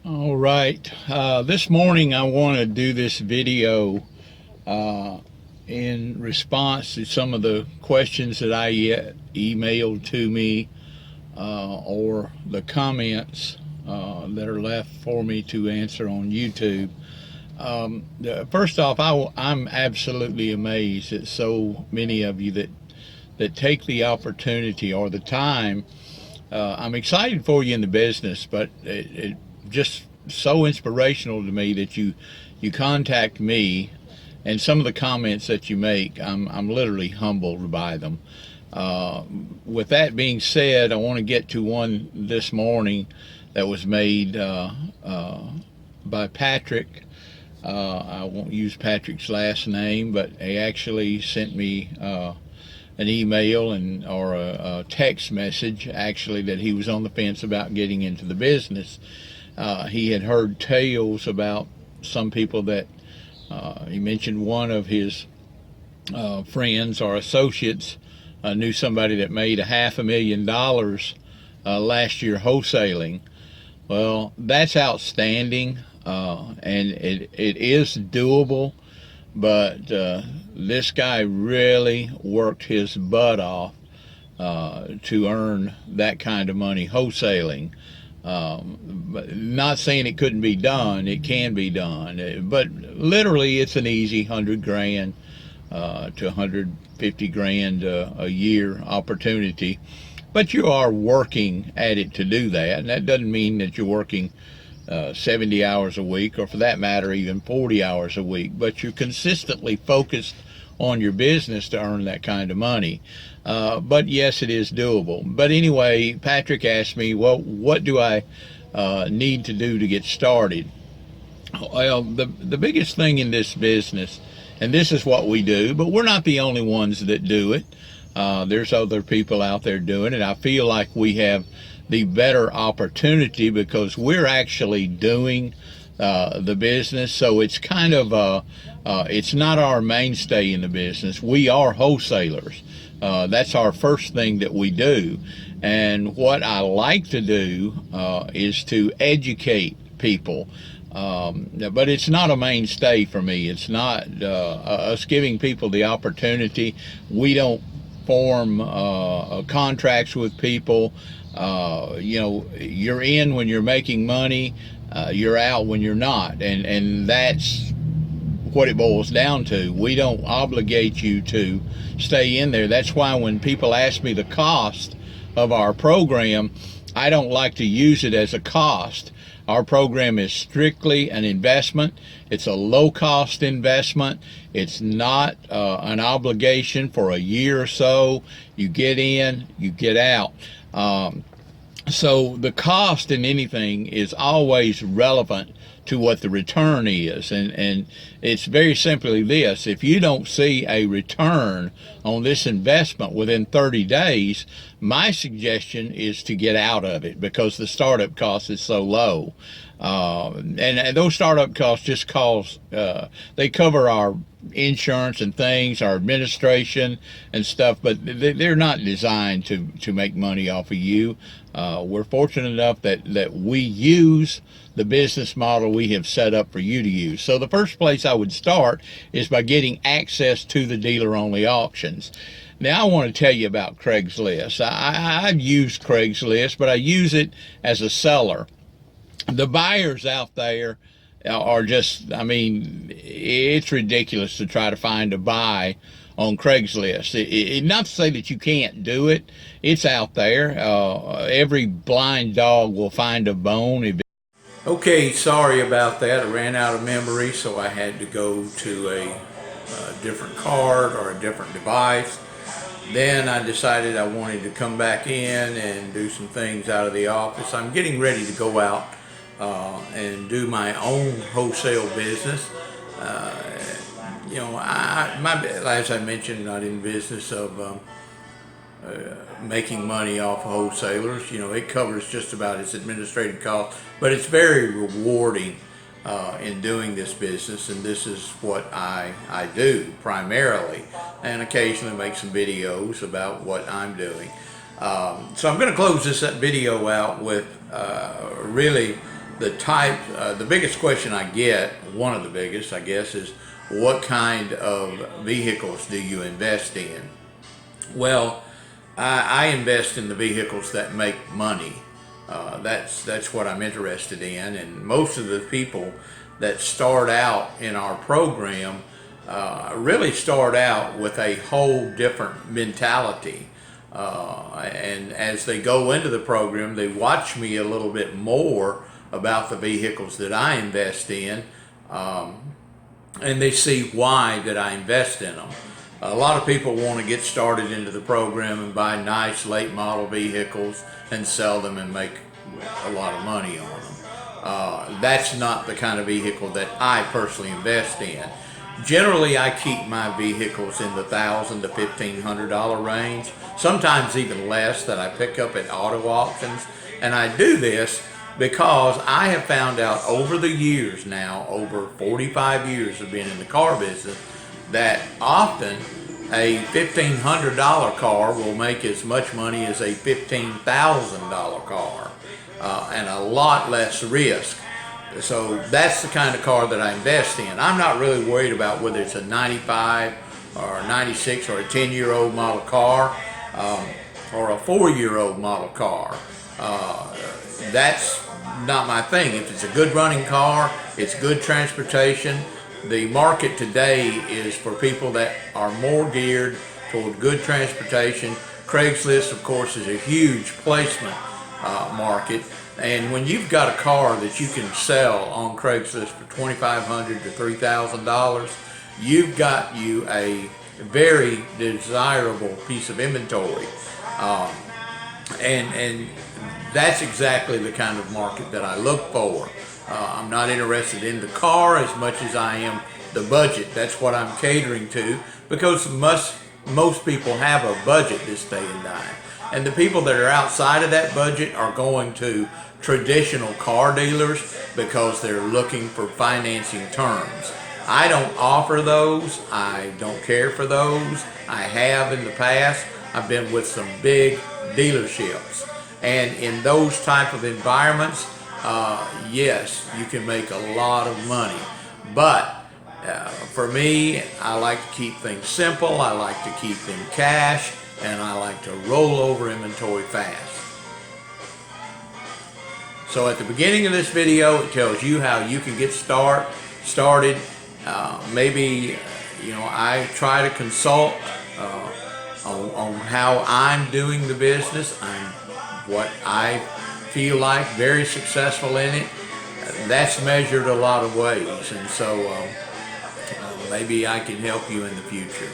All right. This morning I want to do this video uh, in response to some of the questions that I emailed to me or the comments that are left for me to answer on YouTube. First off, I'm absolutely amazed at so many of you that take the opportunity or the time. I'm excited for you in the business, but it just so inspirational to me that you contact me, and some of the comments that you make, I'm literally humbled by them. With that being said, I want to get to one this morning that was made by Patrick. I won't use Patrick's last name, but he actually sent me an email or a text message, actually, that he was on the fence about getting into the business. He had heard tales about some people that he mentioned one of his friends or associates knew somebody that made $500,000 last year wholesaling. Well, that's outstanding, and it is doable, but this guy really worked his butt off to earn that kind of money wholesaling. But not saying it couldn't be done, it can be done, but literally it's an easy 100 grand to 150 grand a year opportunity. But you are working at it to do that, and that doesn't mean that you're working 70 hours a week, or for that matter, even 40 hours a week, but you're consistently focused on your business to earn that kind of money. But yes, it is doable. But anyway, Patrick asked me, well, what do I need to do to get started? Well, the biggest thing in this business, and this is what we do, but we're not the only ones that do it. There's other people out there doing it. I feel like we have the better opportunity because we're actually doing the business. So it's kind of it's not our mainstay in the business. We are wholesalers. That's our first thing that we do. And what I like to do is to educate people. But it's not a mainstay for me. It's not us giving people the opportunity. We don't form contracts with people. You're in when you're making money, you're out when you're not, and that's what it boils down to. We don't obligate you to stay in there. That's why when people ask me the cost of our program, I don't like to use it as a cost. Our program is strictly an investment. It's a low-cost investment. It's not an obligation for a year or so. You get in, you get out. So the cost in anything is always relevant to what the return is. And it's very simply this: if you don't see a return on this investment within 30 days, my suggestion is to get out of it because the startup cost is so low. And those startup costs just they cover our insurance and things, our administration and stuff, but they're not designed to make money off of you. We're fortunate enough that we use the business model we have set up for you to use. So the first place I would start is by getting access to the dealer-only auctions. Now I want to tell you about Craigslist. I've used Craigslist, but I use it as a seller. The buyers out there are just, I mean, it's ridiculous to try to find a buy on Craigslist. Not to say that you can't do it. It's out there. Every blind dog will find a bone. Okay, sorry about that. I ran out of memory, so I had to go to a different card or a different device. Then I decided I wanted to come back in and do some things out of the office. I'm getting ready to go out and do my own wholesale business. As I mentioned, not in business of making money off of wholesalers. It covers just about its administrative costs, but it's very rewarding in doing this business, and this is what I do primarily, and occasionally make some videos about what I'm doing. So I'm going to close this video out with really The biggest question I get, one of the biggest, I guess, is what kind of vehicles do you invest in? Well, I invest in the vehicles that make money. That's what I'm interested in, and most of the people that start out in our program really start out with a whole different mentality. And as they go into the program, they watch me a little bit more about the vehicles that I invest in, and they see why that I invest in them. A lot of people want to get started into the program and buy nice late model vehicles and sell them and make a lot of money on them. That's not the kind of vehicle that I personally invest in. Generally, I keep my vehicles in the $1,000 to $1,500 range, sometimes even less, that I pick up at auto auctions. And I do this because I have found out over the years now, over 45 years of being in the car business, that often a $1,500 car will make as much money as a $15,000 car, and a lot less risk. So that's the kind of car that I invest in. I'm not really worried about whether it's a 95 or a 96 or a 10-year-old model car, or a 4-year-old model car. That's not my thing. If it's a good running car, it's good transportation. The market today is for people that are more geared toward good transportation. Craigslist, of course, is a huge placement market. And when you've got a car that you can sell on Craigslist for $2,500 to $3,000, you've got you a very desirable piece of inventory. And that's exactly the kind of market that I look for. I'm not interested in the car as much as I am the budget. That's what I'm catering to, because most people have a budget this day and time. And the people that are outside of that budget are going to traditional car dealers because they're looking for financing terms. I don't offer those. I don't care for those. I have in the past. I've been with some big dealerships. And in those type of environments, yes, you can make a lot of money. But for me, I like to keep things simple. I like to keep them cash, and I like to roll over inventory fast. So at the beginning of this video, it tells you how you can get started. Maybe, I try to consult on how I'm doing the business. I'm what I feel like very successful in it. That's measured a lot of ways, and so maybe I can help you in the future.